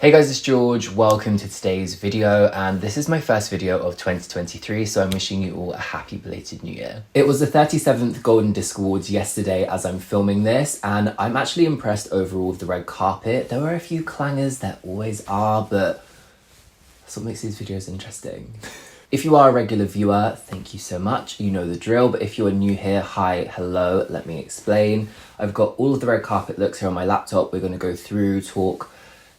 Hey guys, it's George. Welcome to today's video, and this is my first video of 2023, so I'm wishing you all a happy belated new year. It was the 37th Golden Disc Awards yesterday as I'm filming this, and I'm actually impressed overall with the red carpet. There were a few clangers, there always are, but that's what makes these videos interesting. If you are a regular viewer, thank you so much. You know the drill, but if you're new here, hi, hello, let me explain. I've got all of the red carpet looks here on my laptop. We're going to go through, talk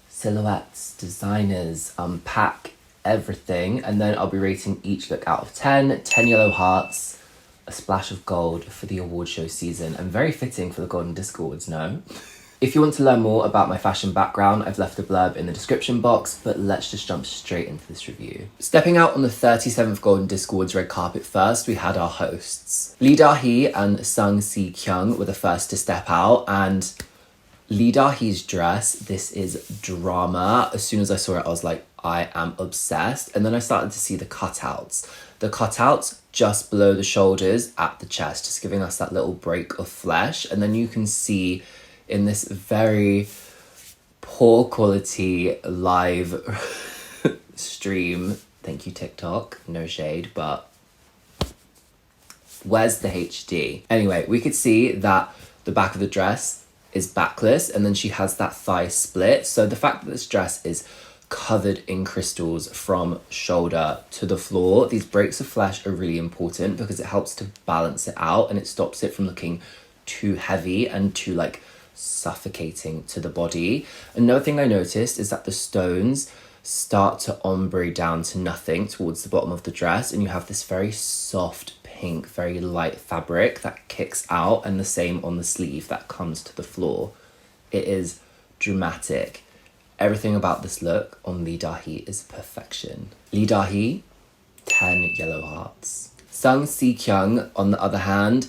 silhouettes, designers, unpack everything, and then I'll be rating each look out of 10 yellow hearts, a splash of gold for the award show season, and very fitting for the Golden Disc Awards, no? If you want to learn more about my fashion background, I've left a blurb in the description box, but let's just jump straight into this review. Stepping out on the 37th Golden Disc Awards red carpet first, we had our hosts. Da-hee and Sung Si-kyung were the first to step out, and Da-hee's dress, this is drama. As soon as I saw it, I was like, I am obsessed. And then I started to see the cutouts. The cutouts just below the shoulders at the chest, just giving us that little break of flesh. And then you can see in this very poor quality live stream, thank you TikTok, no shade, but where's the HD? Anyway, we could see that the back of the dress is backless, and then she has that thigh split. So the fact that this dress is covered in crystals from shoulder to the floor, these breaks of flesh are really important because it helps to balance it out and it stops it from looking too heavy and too like suffocating to the body. Another thing I noticed is that the stones start to ombre down to nothing towards the bottom of the dress, and you have this very soft pink, very light fabric that kicks out, and the same on the sleeve that comes to the floor. It is dramatic. Everything about this look on Da-hee is perfection. Da-hee, 10 yellow hearts. Sung Si-kyung, on the other hand,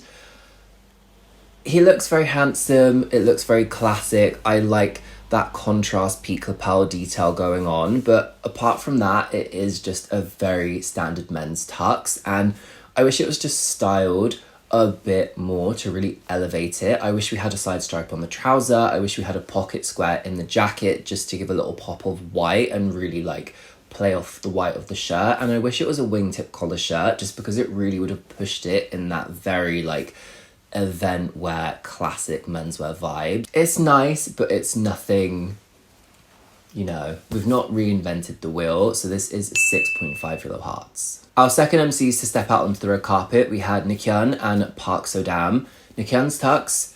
he looks very handsome, it looks very classic. I like that contrast peak lapel detail going on, but apart from that, it is just a very standard men's tux, and I wish it was just styled a bit more to really elevate it. I wish we had a side stripe on the trouser. I wish we had a pocket square in the jacket just to give a little pop of white and really like play off the white of the shirt. And I wish it was a wingtip collar shirt just because it really would have pushed it in that very like event wear classic menswear vibe. It's nice, but it's nothing, you know, we've not reinvented the wheel. So this is 6.5 yellow hearts. Our second MCs to step out onto the red carpet, we had Nikhyun and Park So-dam. Nikhyun's tux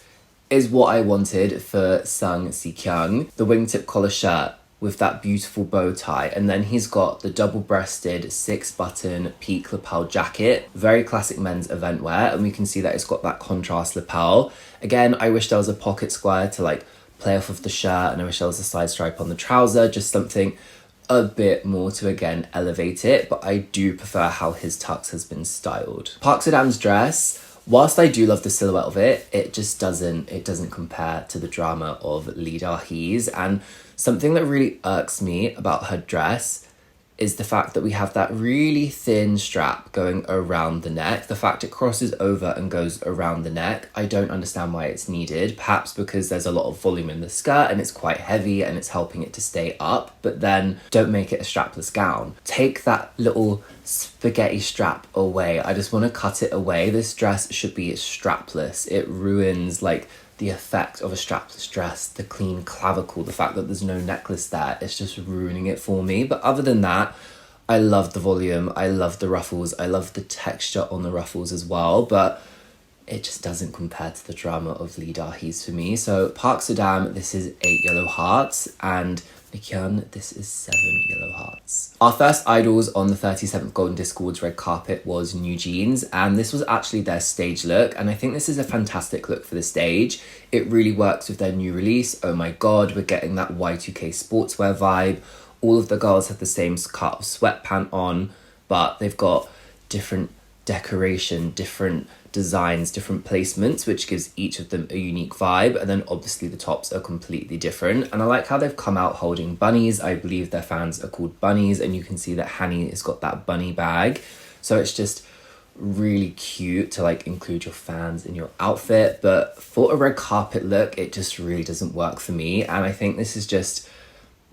is what I wanted for Sung Si-kyung. The wingtip collar shirt with that beautiful bow tie, and then he's got the double-breasted 6-button peak lapel jacket. Very classic men's event wear, and we can see that it's got that contrast lapel. Again, I wish there was a pocket square to like play off of the shirt, and I wish there was a side stripe on the trouser, just something a bit more to again elevate it, but I do prefer how his tux has been styled. Park So-dam's dress, whilst I do love the silhouette of it, it doesn't compare to the drama of Da-hee's. And something that really irks me about her dress is the fact that we have that really thin strap going around the neck. The fact it crosses over and goes around the neck, I don't understand why it's needed. Perhaps because there's a lot of volume in the skirt and it's quite heavy and it's helping it to stay up, but then don't make it a strapless gown. Take that little spaghetti strap away. I just want to cut it away. This dress should be strapless. It ruins like the effect of a strapless dress, the clean clavicle, the fact that there's no necklace there, it's just ruining it for me. But other than that, I love the volume, I love the ruffles, I love the texture on the ruffles as well, but it just doesn't compare to the drama of Da-hee's for me. So Park So-dam, this is 8 yellow hearts, and Nikhyun, this is 7 yellow hearts. Our first idols on the 37th Golden Disc Awards red carpet was NewJeans, and this was actually their stage look, and I think this is a fantastic look for the stage. It really works with their new release. Oh my god, we're getting that Y2K sportswear vibe. All of the girls have the same cut of sweatpant on, but they've got different decoration, different designs, different placements, which gives each of them a unique vibe. And then obviously the tops are completely different. And I like how they've come out holding bunnies. I believe their fans are called bunnies, and you can see that Hanny has got that bunny bag. So it's just really cute to like include your fans in your outfit. But for a red carpet look, it just really doesn't work for me. And I think this is just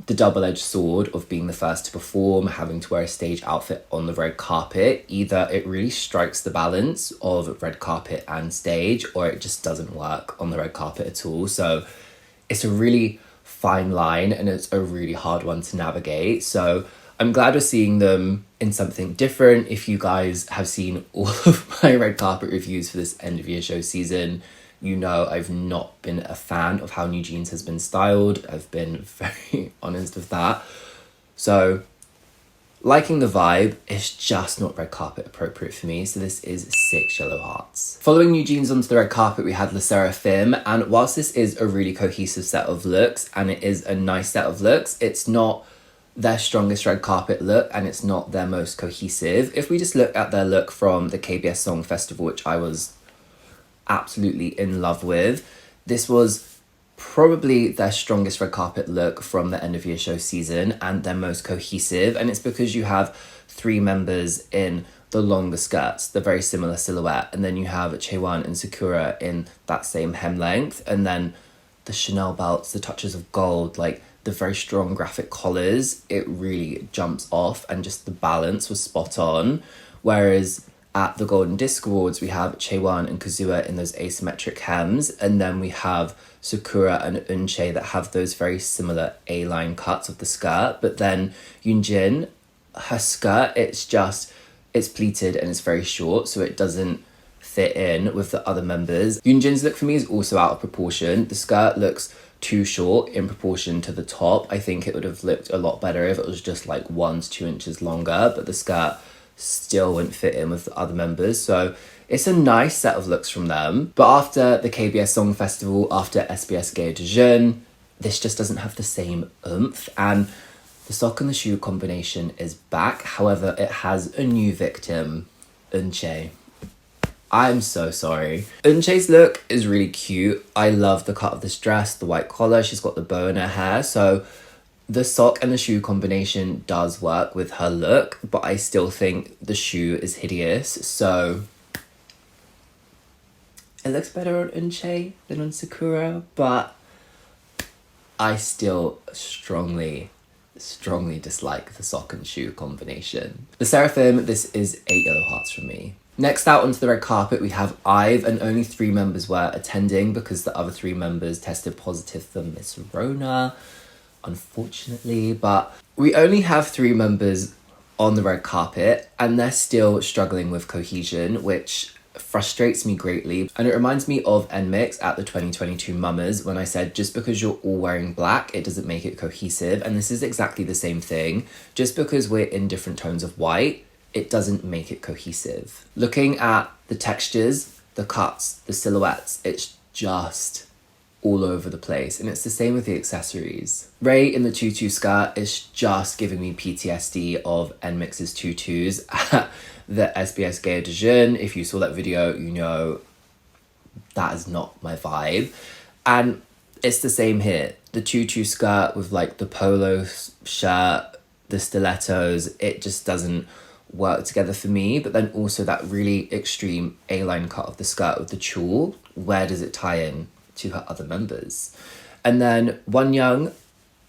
the double-edged sword of being the first to perform, having to wear a stage outfit on the red carpet. Either it really strikes the balance of red carpet and stage, or it just doesn't work on the red carpet at all. So it's a really fine line, and it's a really hard one to navigate. So I'm glad we're seeing them in something different. If you guys have seen all of my red carpet reviews for this end of year show season, you know I've not been a fan of how NewJeans has been styled. I've been very honest with that. So liking the vibe, it's just not red carpet appropriate for me. So this is 6 yellow hearts. Following NewJeans onto the red carpet, we had Sserafim. And whilst this is a really cohesive set of looks, and it is a nice set of looks, it's not their strongest red carpet look, and it's not their most cohesive. If we just look at their look from the KBS Song Festival, which I was absolutely in love with, this was probably their strongest red carpet look from the end of year show season, and their most cohesive. And it's because you have 3 members in the longer skirts, the very similar silhouette, and then you have Chaewon and Sakura in that same hem length, and then the Chanel belts, the touches of gold, like the very strong graphic collars, it really jumps off, and just the balance was spot on. Whereas at the Golden Disc Awards, we have Chaewon and Kazuha in those asymmetric hems, and then we have Sakura and Eunchae that have those very similar A-line cuts of the skirt. But then Yoonjin, her skirt, it's pleated and it's very short, so it doesn't fit in with the other members. Yoonjin's look for me is also out of proportion. The skirt looks too short in proportion to the top. I think it would have looked a lot better if it was just like 1 to 2 inches longer, but the skirt still wouldn't fit in with the other members. So it's a nice set of looks from them. But after the KBS Song Festival, after SBS Gay de Jeune, this just doesn't have the same oomph. And the sock and the shoe combination is back. However, it has a new victim, Eunchae. I'm so sorry. Eunchae's look is really cute. I love the cut of this dress, the white collar. She's got the bow in her hair. So the sock and the shoe combination does work with her look, but I still think the shoe is hideous. So it looks better on Eunchae than on Sakura, but I still strongly dislike the sock and shoe combination. The Sserafim, this is 8 yellow hearts from me. Next out onto the red carpet, we have IVE, and only 3 members were attending because the other 3 members tested positive for Miss Rona, unfortunately. But we only have 3 members on the red carpet, and they're still struggling with cohesion, which frustrates me greatly. And it reminds me of NMIX at the 2022 Mummers when I said just because you're all wearing black, it doesn't make it cohesive. And this is exactly the same thing. Just because we're in different tones of white, it doesn't make it cohesive. Looking at the textures, the cuts, the silhouettes, it's just all over the place. And it's the same with the accessories. Ray in the tutu skirt is just giving me PTSD of NMIX's tutus at the SBS Gay de Jeune. If you saw that video, you know that is not my vibe. And it's the same here. The tutu skirt with like the polo shirt, the stilettos, it just doesn't work together for me. But then also that really extreme A-line cut of the skirt with the tulle, where does it tie in to her other members? And then Wonyoung,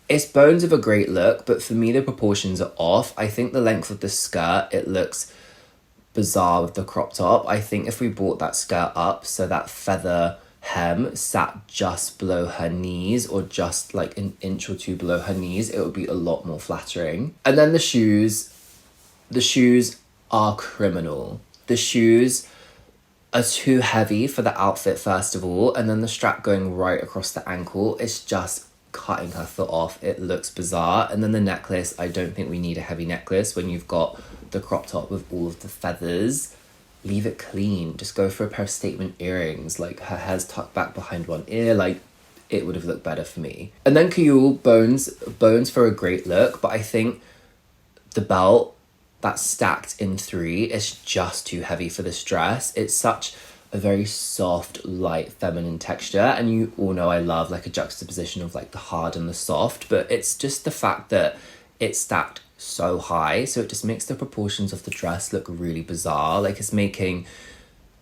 it's bones of a great look, but for me the proportions are off. I think the length of the skirt, it looks bizarre with the crop top. I think if we brought that skirt up so that feather hem sat just below her knees, or just like an inch or 2 below her knees, it would be a lot more flattering. And then the shoes are criminal. The shoes are too heavy for the outfit, first of all, and then the strap going right across the ankle, it's just cutting her foot off. It looks bizarre. And then the necklace, I don't think we need a heavy necklace when you've got the crop top with all of the feathers. Leave it clean. Just go for a pair of statement earrings. Like, her hair's tucked back behind one ear. Like, it would have looked better for me. And then Kyul, bones for a great look, but I think the belt that's stacked in 3 is just too heavy for this dress. It's such a very soft, light, feminine texture, and you all know I love like a juxtaposition of like the hard and the soft, but it's just the fact that it's stacked so high, so it just makes the proportions of the dress look really bizarre. Like, it's making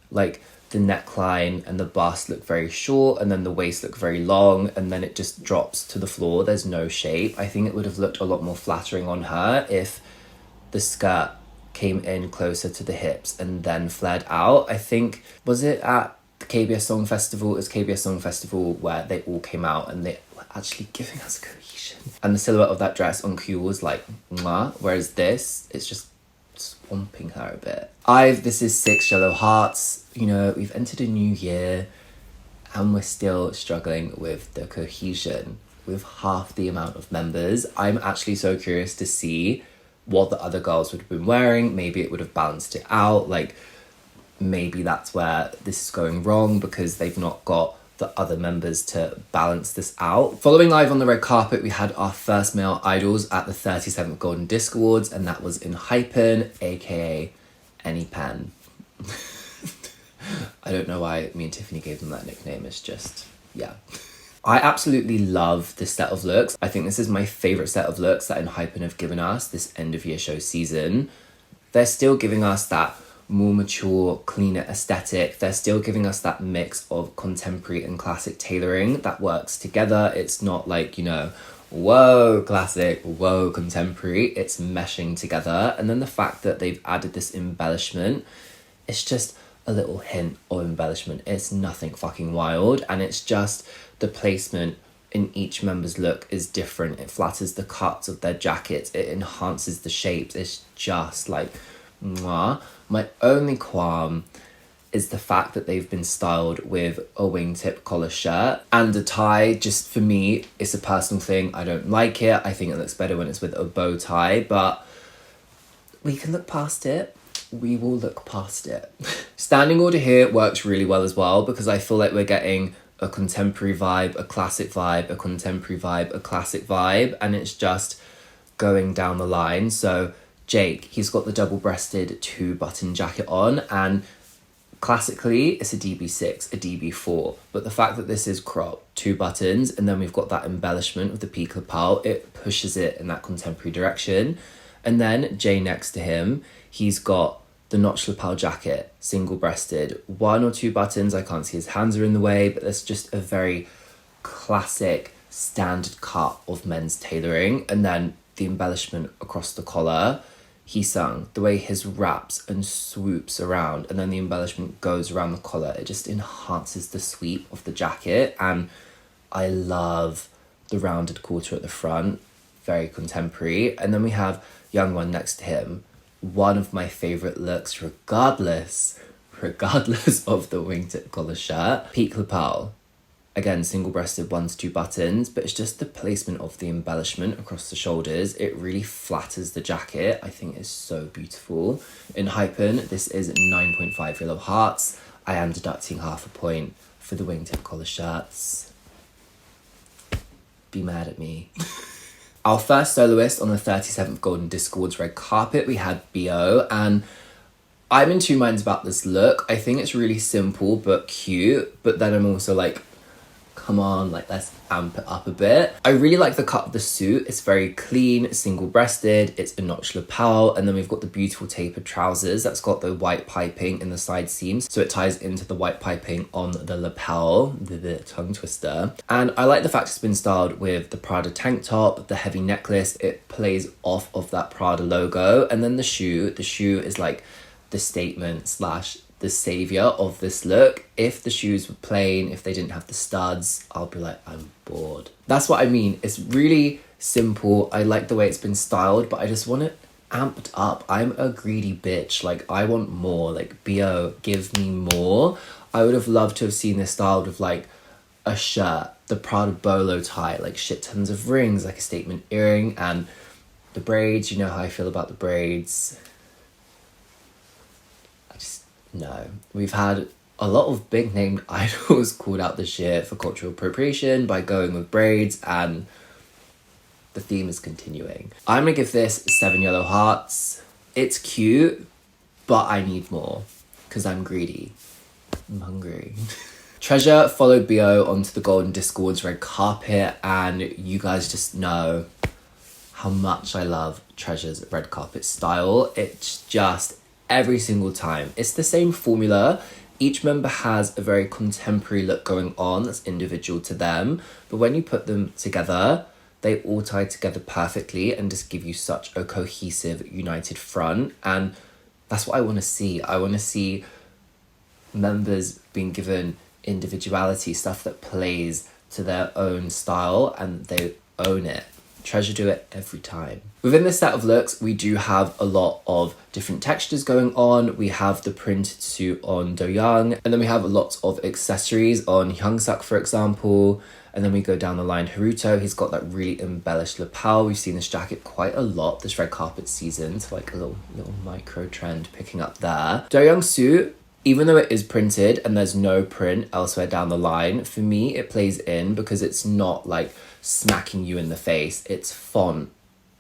like the neckline and the bust look very short, and then the waist look very long, and then it just drops to the floor. There's no shape. I think it would have looked a lot more flattering on her if the skirt came in closer to the hips and then flared out. I think, was it at the KBS Song Festival? It was KBS Song Festival where they all came out and they were actually giving us cohesion. And the silhouette of that dress on Q was like, mwah, whereas this, it's just swamping her a bit. This is 6 yellow hearts. You know, we've entered a new year and we're still struggling with the cohesion with half the amount of members. I'm actually so curious to see what the other girls would have been wearing. Maybe it would have balanced it out. Like, maybe that's where this is going wrong, because they've not got the other members to balance this out. Following live on the red carpet, we had our first male idols at the 37th Golden Disc Awards, and that was Enhypen, aka Enhypen. I don't know why me and Tiffany gave them that nickname. It's just, yeah. I absolutely love this set of looks. I think this is my favourite set of looks that Enhypen have given us this end of year show season. They're still giving us that more mature, cleaner aesthetic. They're still giving us that mix of contemporary and classic tailoring that works together. It's not like, you know, whoa, classic, whoa, contemporary. It's meshing together. And then the fact that they've added this embellishment, it's just a little hint of embellishment. It's nothing fucking wild. And it's just the placement in each member's look is different. It flatters the cuts of their jackets. It enhances the shapes. It's just like, mwah. My only qualm is the fact that they've been styled with a wingtip collar shirt and a tie. Just for me, it's a personal thing. I don't like it. I think it looks better when it's with a bow tie, but we can look past it. We will look past it. Standing order here works really well as well, because I feel like we're getting a contemporary vibe, a classic vibe, a contemporary vibe, a classic vibe, and it's just going down the line. So Jake, he's got the double-breasted 2-button jacket on, and classically it's a DB6, a DB4, but the fact that this is cropped 2 buttons, and then we've got that embellishment with the peak lapel, it pushes it in that contemporary direction. And then Jay next to him, he's got the notch lapel jacket, single-breasted, 1 or 2 buttons. I can't see his hands are in the way, but that's just a very classic standard cut of men's tailoring. And then the embellishment across the collar, he sung the way his wraps and swoops around, and then the embellishment goes around the collar. It just enhances the sweep of the jacket. And I love the rounded quarter at the front, very contemporary. And then we have Younha next to him. One of my favourite looks, regardless of the wingtip collar shirt. Peak lapel, again, single-breasted 1 to 2 buttons, but it's just the placement of the embellishment across the shoulders. It really flatters the jacket. I think it's so beautiful. Enhypen, this is 9.5 yellow hearts. I am deducting half a point for the wingtip collar shirts. Be mad at me. Our first soloist on the 37th Golden Disc Awards red carpet, we had B.O, and I'm in two minds about this look. I think it's really simple but cute, but then I'm also like, come on, like, let's amp it up a bit. I really like the cut of the suit. It's very clean, single-breasted, it's a notch lapel, and then we've got the beautiful tapered trousers that's got the white piping in the side seams, so it ties into the white piping on the lapel, the tongue twister. And I like the fact it's been styled with the Prada tank top, the heavy necklace. It plays off of that Prada logo, and then the shoe is like the statement slash the savior of this look. If the shoes were plain, if they didn't have the studs, I'll be like, I'm bored. That's what I mean. It's really simple. I like the way it's been styled, but I just want it amped up. I'm a greedy bitch. Like, I want more. Like, B.O, give me more. I would have loved to have seen this styled with like a shirt, the Prada bolo tie, like shit tons of rings, like a statement earring, and the braids. You know how I feel about the braids. No. We've had a lot of big named idols called out this year for cultural appropriation by going with braids, and the theme is continuing. I'm gonna give this 7 yellow hearts. It's cute, but I need more because I'm greedy. I'm hungry. Treasure followed B.O onto the Golden Disc Awards red carpet, and you guys just know how much I love Treasure's red carpet style. It's just every single time it's the same formula. Each member has a very contemporary look going on that's individual to them, but when you put them together, they all tie together perfectly and just give you such a cohesive, united front. And that's what I want to see. I want to see members being given individuality, stuff that plays to their own style, and they own it. Treasure do it every time. Within this set of looks, we do have a lot of different textures going on. We have the printed suit on Do-young, and then we have lots of accessories on Hyung-suk, for example. And then we go down the line, Haruto, he's got that really embellished lapel. We've seen this jacket quite a lot this red carpet season, so like a little micro trend picking up there. Do-young's suit, even though it is printed and there's no print elsewhere down the line, for me it plays in because it's not like smacking you in the face. It's font,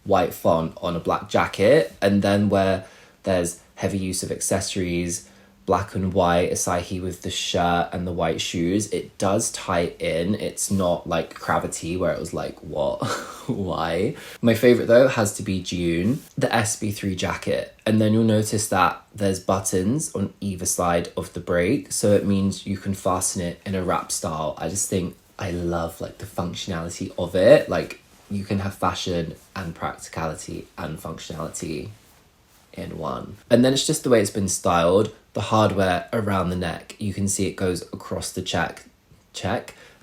white font on a black jacket, and then where there's heavy use of accessories, black and white, Asahi with the shirt and the white shoes, it does tie in. It's not like Gravity where it was like, what? Why? My favourite though has to be June, the SB3 jacket. And then you'll notice that there's buttons on either side of the break, so it means you can fasten it in a wrap style. I just think I love like the functionality of it. Like you can have fashion and practicality and functionality in one. And then it's just the way it's been styled. The hardware around the neck, you can see it goes across the check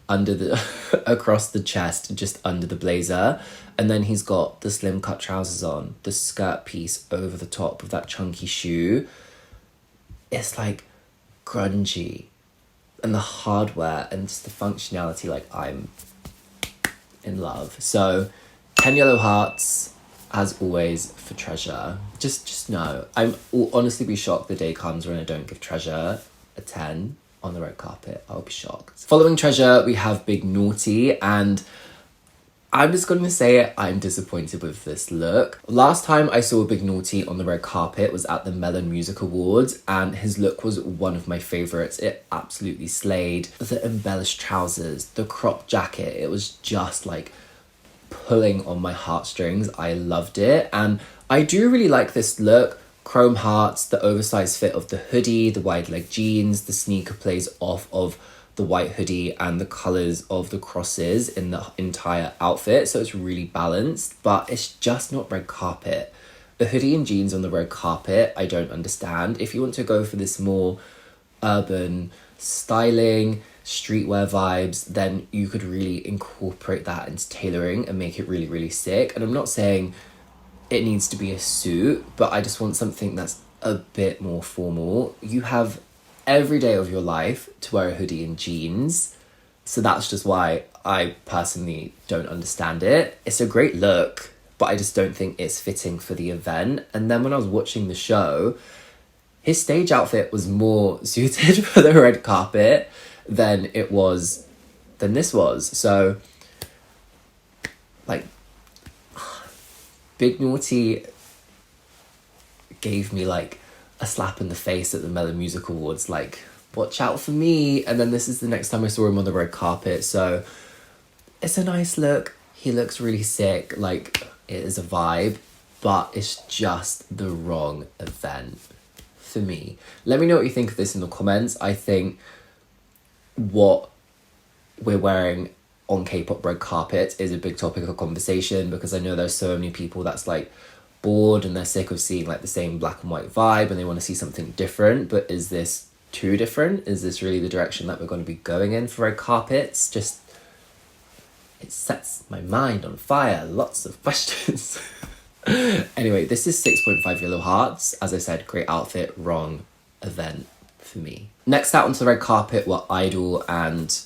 under the across the chest, just under the blazer. And then he's got the slim cut trousers on, the skirt piece over the top of that chunky shoe. It's like grungy, and the hardware and just the functionality, like I'm in love. So 10 yellow hearts as always for Treasure. Just know, will honestly be shocked the day comes when I don't give Treasure a 10 on the red carpet. I'll be shocked. Following Treasure, we have Big Naughty, and I'm just going to say it, I'm disappointed with this look. Last time I saw Big Naughty on the red carpet was at the Melon Music Awards, and his look was one of my favourites. It absolutely slayed. The embellished trousers, the crop jacket, it was just like pulling on my heartstrings. I loved it, and I do really like this look. Chrome hearts, the oversized fit of the hoodie, the wide leg jeans, the sneaker plays off of the white hoodie and the colours of the crosses in the entire outfit, so it's really balanced, but it's just not red carpet. The hoodie and jeans on the red carpet, I don't understand. If you want to go for this more urban styling, streetwear vibes, then you could really incorporate that into tailoring and make it really, really sick. And I'm not saying it needs to be a suit, but I just want something that's a bit more formal. You have every day of your life to wear a hoodie and jeans, so that's just why I personally don't understand it. It's a great look, but I just don't think it's fitting for the event. And then when I was watching the show, his stage outfit was more suited for the red carpet than this was. So like Big Naughty gave me like a slap in the face at the Melon Music Awards, like, watch out for me. And then this is the next time I saw him on the red carpet, so it's a nice look. He looks really sick, like it is a vibe, but it's just the wrong event for me. Let me know what you think of this in the comments. I think what we're wearing on K-pop red carpet is a big topic of conversation, because I know there's so many people that's like bored and they're sick of seeing like the same black and white vibe and they want to see something different. But is this too different? Is this really the direction that we're going to be going in for red carpets? Just, it sets my mind on fire. Lots of questions. Anyway, this is 6.5 yellow hearts. As I said, great outfit, wrong event for me. Next out onto the red carpet were I-DLE, and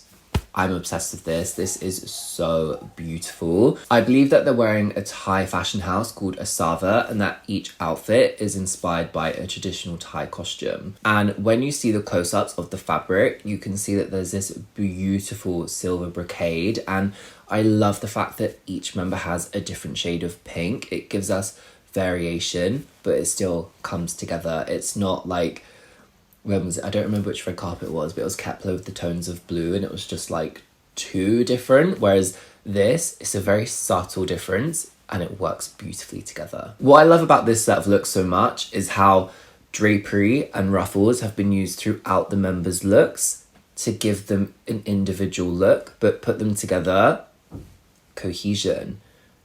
I'm obsessed with this. This is so beautiful. I believe that they're wearing a Thai fashion house called Asava, and that each outfit is inspired by a traditional Thai costume. And when you see the close-ups of the fabric, you can see that there's this beautiful silver brocade, and I love the fact that each member has a different shade of pink. It gives us variation, but it still comes together. It's not like, when was it? I don't remember which red carpet it was, but it was Kepler with the tones of blue, and it was just like too different. Whereas this, it's a very subtle difference and it works beautifully together. What I love about this set of looks so much is how Drapery and ruffles have been used throughout the members' looks to give them an individual look, but put them together, cohesion.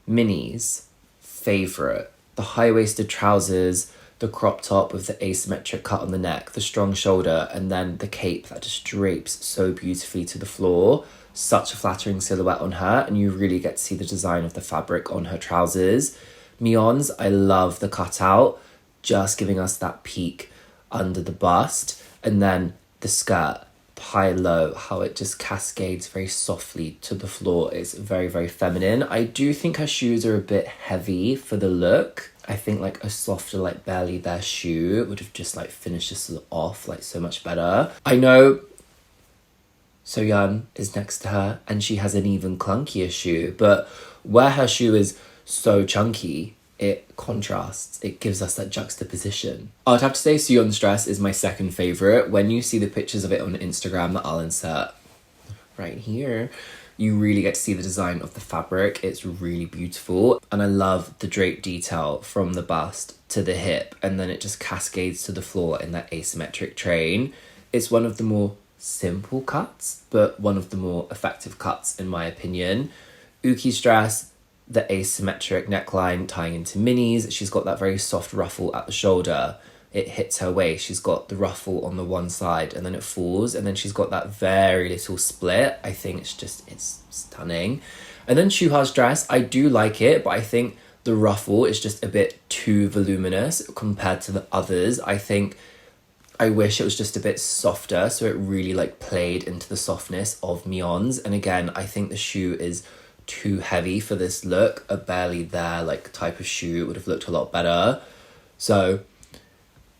Minis, favourite. The high-waisted trousers, the crop top with the asymmetric cut on the neck, the strong shoulder, and then the cape that just drapes so beautifully to the floor. Such a flattering silhouette on her, and you really get to see the design of the fabric on her trousers. Mions, I love the cutout, just giving us that peak under the bust. And then the skirt, high-low, how it just cascades very softly to the floor. It's very, very feminine. I do think her shoes are a bit heavy for the look. I think like a softer like barely there shoe would have just like finished this off like so much better. I know Soyeon is next to her and she has an even clunkier shoe, but where her shoe is so chunky, it contrasts, it gives us that juxtaposition. I'd have to say Soyeon's dress is my second favourite. When you see the pictures of it on Instagram that I'll insert right here, you really get to see the design of the fabric. It's really beautiful. And I love the drape detail from the bust to the hip, and then it just cascades to the floor in that asymmetric train. It's one of the more simple cuts, but one of the more effective cuts in my opinion. Uki's dress, the asymmetric neckline tying into minis. She's got that very soft ruffle at the shoulder. It hits her waist. She's got the ruffle on the one side and then it falls. And then she's got that very little split. I think it's stunning. And then Chuha's dress, I do like it, but I think the ruffle is just a bit too voluminous compared to the others. I wish it was just a bit softer, so it really like played into the softness of Mion's. And again, I think the shoe is too heavy for this look. A barely there like type of shoe would have looked a lot better. So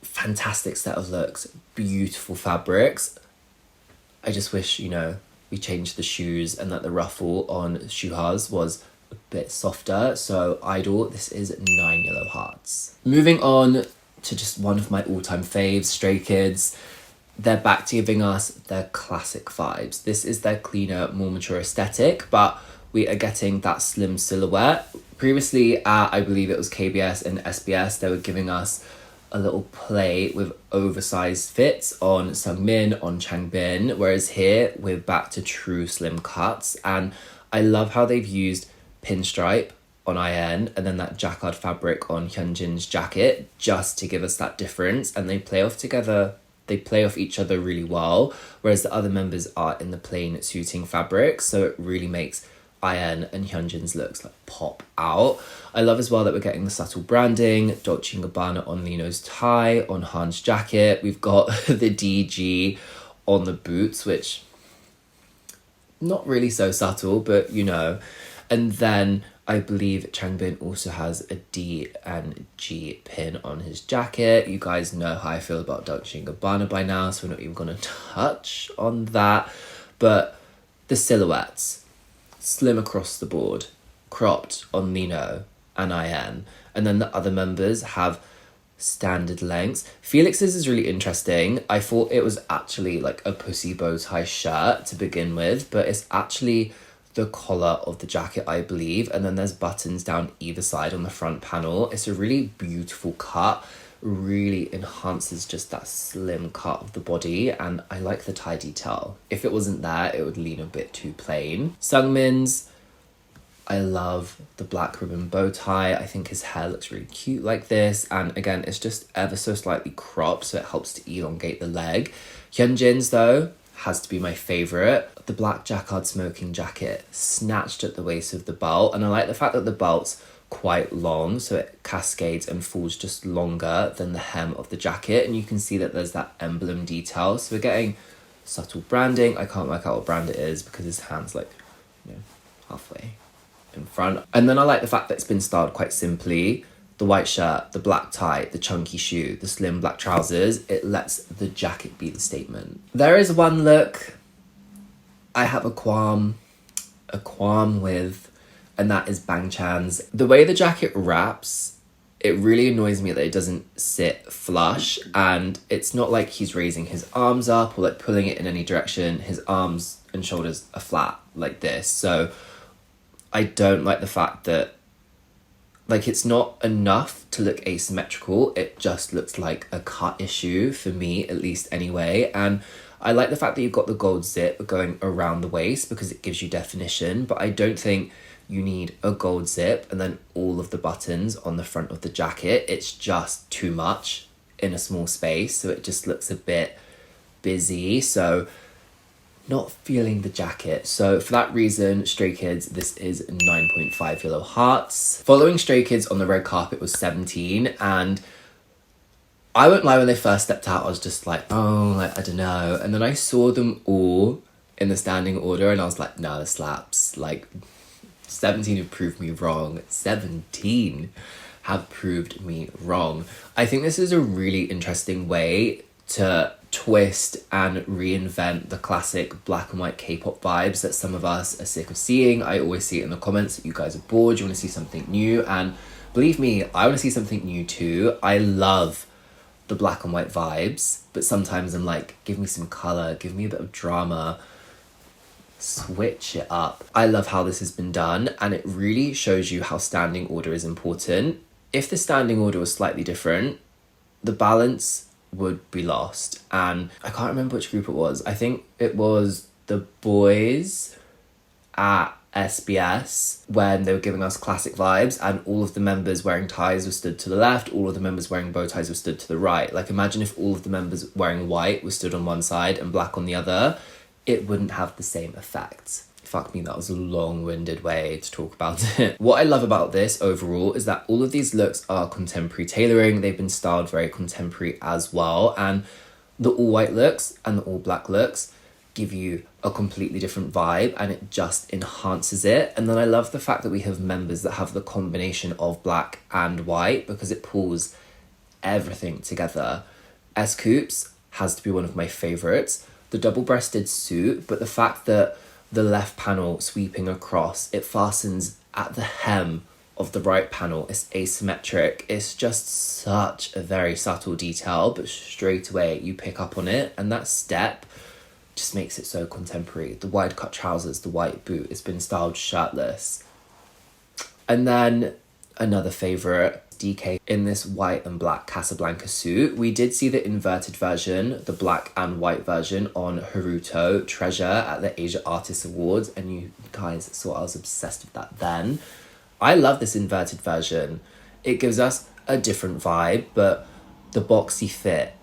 fantastic set of looks, beautiful fabrics. I just wish, we changed the shoes and that the ruffle on Chuha's was a bit softer. So I-DLE, this is 9 yellow hearts. Moving on to just one of my all-time faves, Stray Kids. They're back to giving us their classic vibes. This is their cleaner, more mature aesthetic, but we are getting that slim silhouette. Previously at, I believe it was KBS and SBS, they were giving us a little play with oversized fits on Sungmin, on Changbin, whereas here we're back to true slim cuts. And I love how they've used pinstripe on IN and then that jacquard fabric on Hyunjin's jacket just to give us that difference, and they play off together. They play off each other really well, whereas the other members are in the plain suiting fabric, so it really makes IN and Hyunjin's looks like pop out. I love as well that we're getting the subtle branding, Dolce & Gabbana on Lino's tie, on Han's jacket. We've got the DG on the boots, which not really so subtle, but And then I believe Changbin also has a D and G pin on his jacket. You guys know how I feel about Dolce & Gabbana by now, so we're not even going to touch on that. But the silhouettes, slim across the board, cropped on Lino and IN. And then the other members have standard lengths. Felix's is really interesting. I thought it was actually like a pussy bow tie shirt to begin with, but it's actually the collar of the jacket, I believe, and then there's buttons down either side on the front panel. It's a really beautiful cut, really enhances just that slim cut of the body, and I like the tie detail. If it wasn't there, it would lean a bit too plain. Sungmin's, I love the black ribbon bow tie. I think his hair looks really cute like this, and again, it's just ever so slightly cropped, so it helps to elongate the leg. Hyunjin's, though, has to be my favourite. The black jacquard smoking jacket snatched at the waist of the belt, and I like the fact that the belt's quite long, so it cascades and falls just longer than the hem of the jacket, and you can see that there's that emblem detail, so we're getting subtle branding. I can't work out what brand it is because his hand's like halfway in front. And then I like the fact that it's been styled quite simply. The white shirt, the black tie, the chunky shoe, the slim black trousers, it lets the jacket be the statement. There is one look I have a qualm with, and that is Bang Chan's. The way the jacket wraps, it really annoys me that it doesn't sit flush, and it's not like he's raising his arms up or like pulling it in any direction. His arms and shoulders are flat like this, so I don't like the fact that Like, it's not enough to look asymmetrical. It just looks like a cut issue for me, at least anyway. And I like the fact that you've got the gold zip going around the waist because it gives you definition, but I don't think you need a gold zip and then all of the buttons on the front of the jacket. It's just too much in a small space, so it just looks a bit busy. So not feeling the jacket. So for that reason, Stray Kids, this is 9.5 yellow hearts. Following Stray Kids on the red carpet was 17, and I won't lie, when they first stepped out, I was just like, oh, like, I don't know. And then I saw them all in the standing order and I was like, no, this slaps. Like, 17 have proved me wrong. 17 have proved me wrong. I think this is a really interesting way to twist and reinvent the classic black and white K-pop vibes that some of us are sick of seeing. I always see it in the comments that you guys are bored, you want to see something new, and believe me, I want to see something new too. I love the black and white vibes, but sometimes I'm like, give me some colour, give me a bit of drama, switch it up. I love how this has been done, and it really shows you how standing order is important. If the standing order was slightly different, the balance would be lost. And I can't remember which group it was. I think it was the boys at SBS when they were giving us classic vibes, and all of the members wearing ties were stood to the left, all of the members wearing bow ties were stood to the right. Like, imagine if all of the members wearing white were stood on one side and black on the other. It wouldn't have the same effect. Fuck me, that was a long-winded way to talk about it. What I love about this overall is that all of these looks are contemporary tailoring. They've been styled very contemporary as well. And the all-white looks and the all-black looks give you a completely different vibe, and it just enhances it. And then I love the fact that we have members that have the combination of black and white because it pulls everything together. S-Coups has to be one of my favourites. The double-breasted suit, but the fact that the left panel sweeping across, it fastens at the hem of the right panel. It's asymmetric. It's just such a very subtle detail, but straight away you pick up on it, and that step just makes it so contemporary. The wide cut trousers, the white boot, it's been styled shirtless. And then another favourite, DK in this white and black Casablanca suit. We did see the inverted version, the black and white version, on Haruto Treasure at the Asia Artists Awards, and you guys saw I was obsessed with that then. I love this inverted version. It gives us a different vibe, but the boxy fit,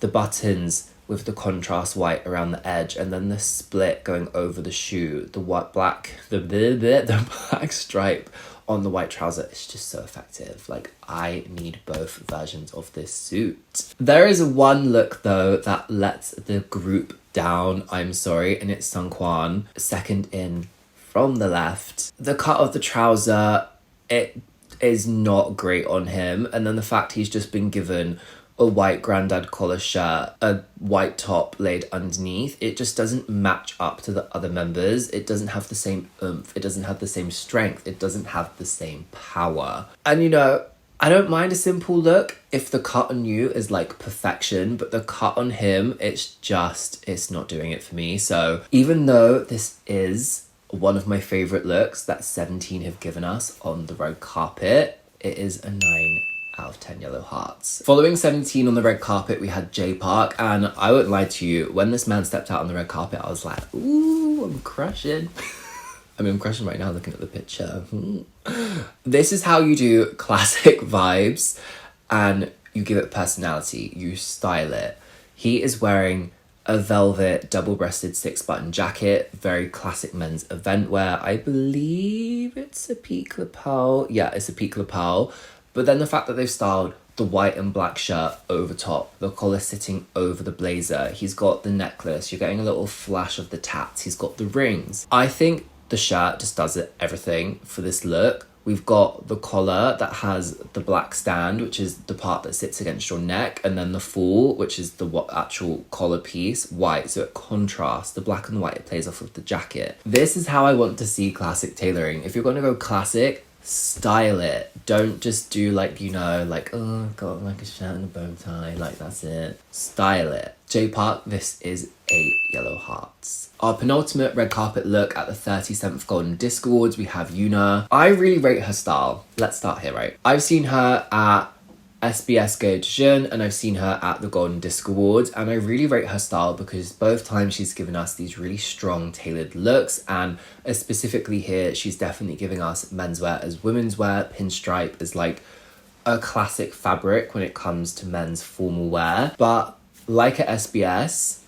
the buttons with the contrast white around the edge, and then the split going over the shoe, the the black stripe on the white trouser, it's just so effective. Like, I need both versions of this suit. There is one look though that lets the group down, I'm sorry, and it's Sungkwan, second in from the left. The cut of the trouser, it is not great on him, and then the fact he's just been given a white grandad collar shirt, a white top laid underneath, it just doesn't match up to the other members. It doesn't have the same oomph, it doesn't have the same strength, it doesn't have the same power. And you know, I don't mind a simple look if the cut on you is like perfection, but the cut on him, it's not doing it for me. So even though this is one of my favourite looks that 17 have given us on the red carpet, it is a 9 out of 10 yellow hearts. Following 17 on the red carpet, we had J Park, and I won't lie to you, when this man stepped out on the red carpet, I was like, ooh, I'm crushing. I mean, I'm crushing right now looking at the picture. This is how you do classic vibes, and you give it personality, you style it. He is wearing a velvet double-breasted 6-button jacket, very classic men's event wear. I believe it's a peak lapel. Yeah, it's a peak lapel. But then the fact that they've styled the white and black shirt over top, the collar sitting over the blazer, he's got the necklace, you're getting a little flash of the tats, he's got the rings. I think the shirt just does everything for this look. We've got the collar that has the black stand, which is the part that sits against your neck, and then the fall, which is the actual collar piece, white, so it contrasts. The black and the white, it plays off of the jacket. This is how I want to see classic tailoring. If you're going to go classic, style it. Don't just do like, you know, like, oh, I've got like a shirt and a bow tie, like that's it. Style it. J Park, this is 8 yellow hearts. Our penultimate red carpet look at the 37th Golden Disc Awards, we have Yuna. I really rate her style. Let's start here, right? I've seen her at SBS Go Jeune and I've seen her at the Golden Disc Awards, and I really rate her style because both times she's given us these really strong tailored looks, and specifically here she's definitely giving us menswear as women's wear. Pinstripe is like a classic fabric when it comes to men's formal wear, but like at SBS,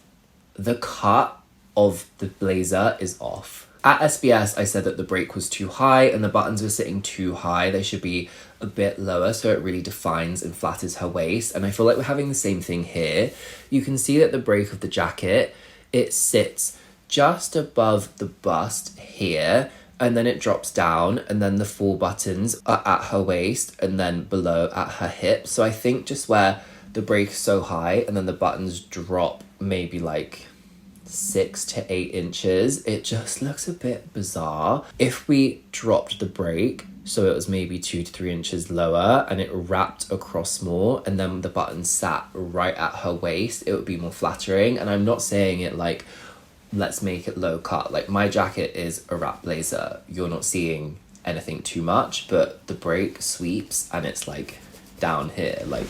the cut of the blazer is off. At SBS, I said that the break was too high and the buttons were sitting too high. They should be a bit lower so it really defines and flatters her waist. And I feel like we're having the same thing here. You can see that the break of the jacket, it sits just above the bust here, and then it drops down, and then the 4 buttons are at her waist and then below at her hip. So I think just where the break is so high and then the buttons drop maybe like 6 to 8 inches, it just looks a bit bizarre. If we dropped the break so it was maybe 2 to 3 inches lower and it wrapped across more and then the button sat right at her waist, it would be more flattering. And I'm not saying it like, let's make it low cut. Like, my jacket is a wrap blazer. You're not seeing anything too much, but the break sweeps and it's like down here. Like,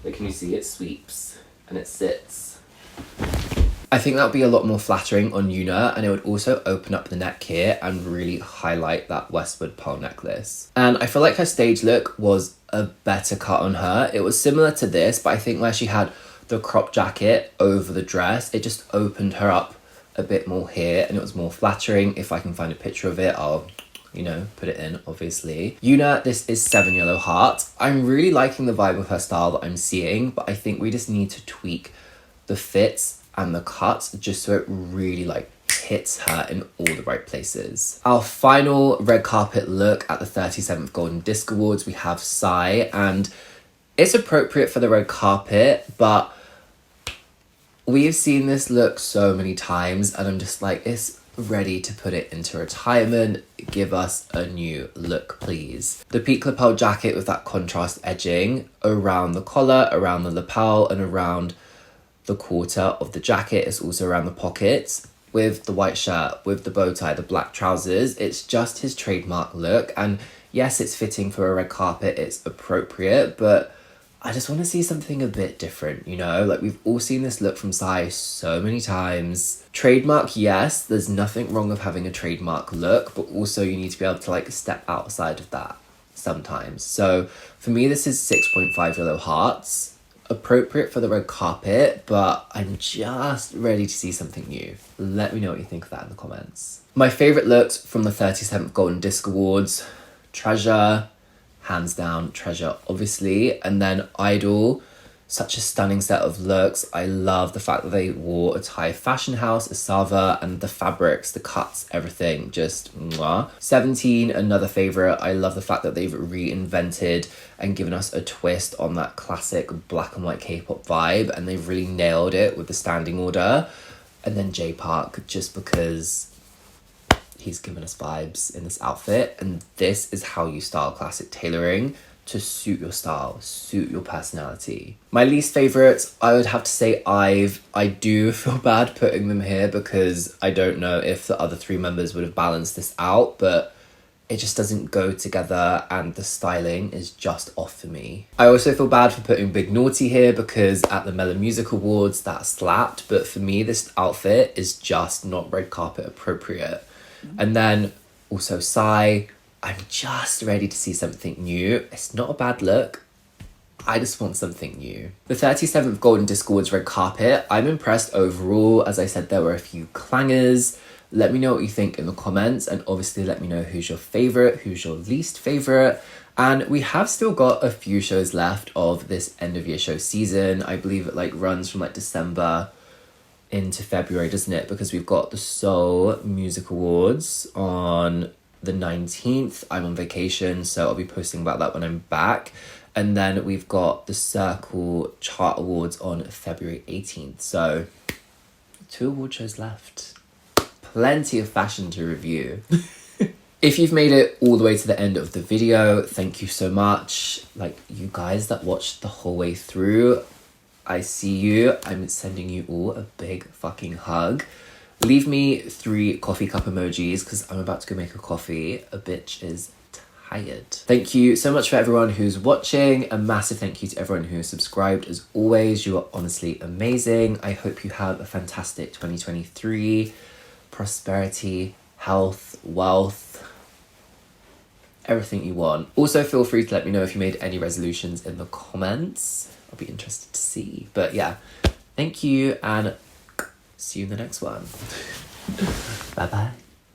can you see it sweeps and it sits? I think that would be a lot more flattering on Yuna, and it would also open up the neck here and really highlight that westward pearl necklace. And I feel like her stage look was a better cut on her. It was similar to this, but I think where she had the crop jacket over the dress, it just opened her up a bit more here and it was more flattering. If I can find a picture of it, I'll, you know, put it in, obviously. Yuna, this is 7 yellow hearts. I'm really liking the vibe of her style that I'm seeing, but I think we just need to tweak the fits and the cuts just so it really like hits her in all the right places. Our final red carpet look at the 37th Golden Disc Awards, we have Psy, and it's appropriate for the red carpet, but we've seen this look so many times and I'm just like, it's ready to put it into retirement. Give us a new look, please. The peak lapel jacket with that contrast edging around the collar, around the lapel, and around the quarter of the jacket. It's also around the pockets, with the white shirt, with the bow tie, the black trousers. It's just his trademark look, and yes, it's fitting for a red carpet, it's appropriate, but I just want to see something a bit different, you know? Like, we've all seen this look from Psy so many times. Trademark, yes, there's nothing wrong with having a trademark look, but also you need to be able to like step outside of that sometimes. So for me, this is 6.5 yellow hearts. Appropriate for the red carpet, but I'm just ready to see something new. Let me know what you think of that in the comments. My favourite looks from the 37th Golden Disc Awards: Treasure, hands down, Treasure, obviously, and then I-DLE. Such a stunning set of looks. I love the fact that they wore a Thai fashion house, Asava, and the fabrics, the cuts, everything, just mwah. 17, another favourite. I love the fact that they've reinvented and given us a twist on that classic black and white K-pop vibe, and they've really nailed it with the standing order. And then J Park, just because he's given us vibes in this outfit, and this is how you style classic tailoring to suit your style, suit your personality. My least favourites, I would have to say IVE. I do feel bad putting them here because I don't know if the other 3 members would have balanced this out, but it just doesn't go together and the styling is just off for me. I also feel bad for putting Big Naughty here because at the Melon Music Awards that slapped, but for me this outfit is just not red carpet appropriate. And then also Psy, I'm just ready to see something new. It's not a bad look. I just want something new. The 37th Golden Disc Awards red carpet, I'm impressed overall. As I said, there were a few clangers. Let me know what you think in the comments, and obviously let me know who's your favourite, who's your least favourite. And we have still got a few shows left of this end of year show season. I believe it like runs from like December into February, doesn't it? Because we've got the Seoul Music Awards on the 19th. I'm on vacation, so I'll be posting about that when I'm back. And then we've got the Circle Chart Awards on February 18th. So 2 award shows left. Plenty of fashion to review. If you've made it all the way to the end of the video, thank you so much. Like, you guys that watched the whole way through, I see you. I'm sending you all a big fucking hug. Leave me 3 coffee cup emojis because I'm about to go make a coffee. A bitch is tired. Thank you so much for everyone who's watching. A massive thank you to everyone who has subscribed. As always, you are honestly amazing. I hope you have a fantastic 2023. Prosperity, health, wealth, everything you want. Also, feel free to let me know if you made any resolutions in the comments. I'll be interested to see. But yeah, thank you and see you in the next one. Bye bye.